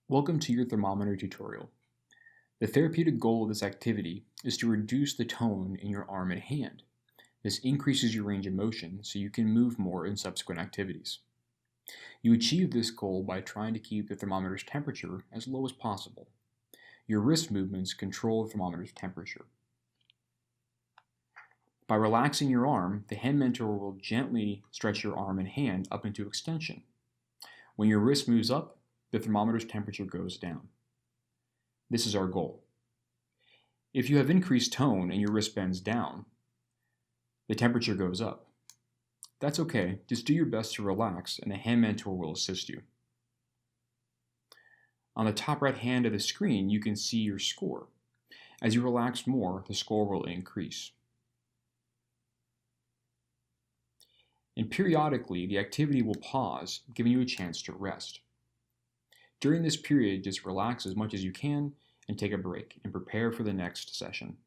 Welcome to your thermometer tutorial. The therapeutic goal of this activity is to reduce the tone in your arm and hand. This increases your range of motion so you can move more in subsequent activities. You achieve this goal by trying to keep the thermometer's temperature as low as possible. Your wrist movements control the thermometer's temperature. By relaxing your arm, the hand mentor will gently stretch your arm and hand up into extension. When your wrist moves up, the thermometer's temperature goes down. This is our goal. If you have increased tone and your wrist bends down, the temperature goes up. That's okay, just do your best to relax and the hand mentor will assist you. On the top right hand of the screen, you can see your score. As you relax more, the score will increase. And periodically, the activity will pause, giving you a chance to rest. During this period, just relax as much as you can and take a break and prepare for the next session.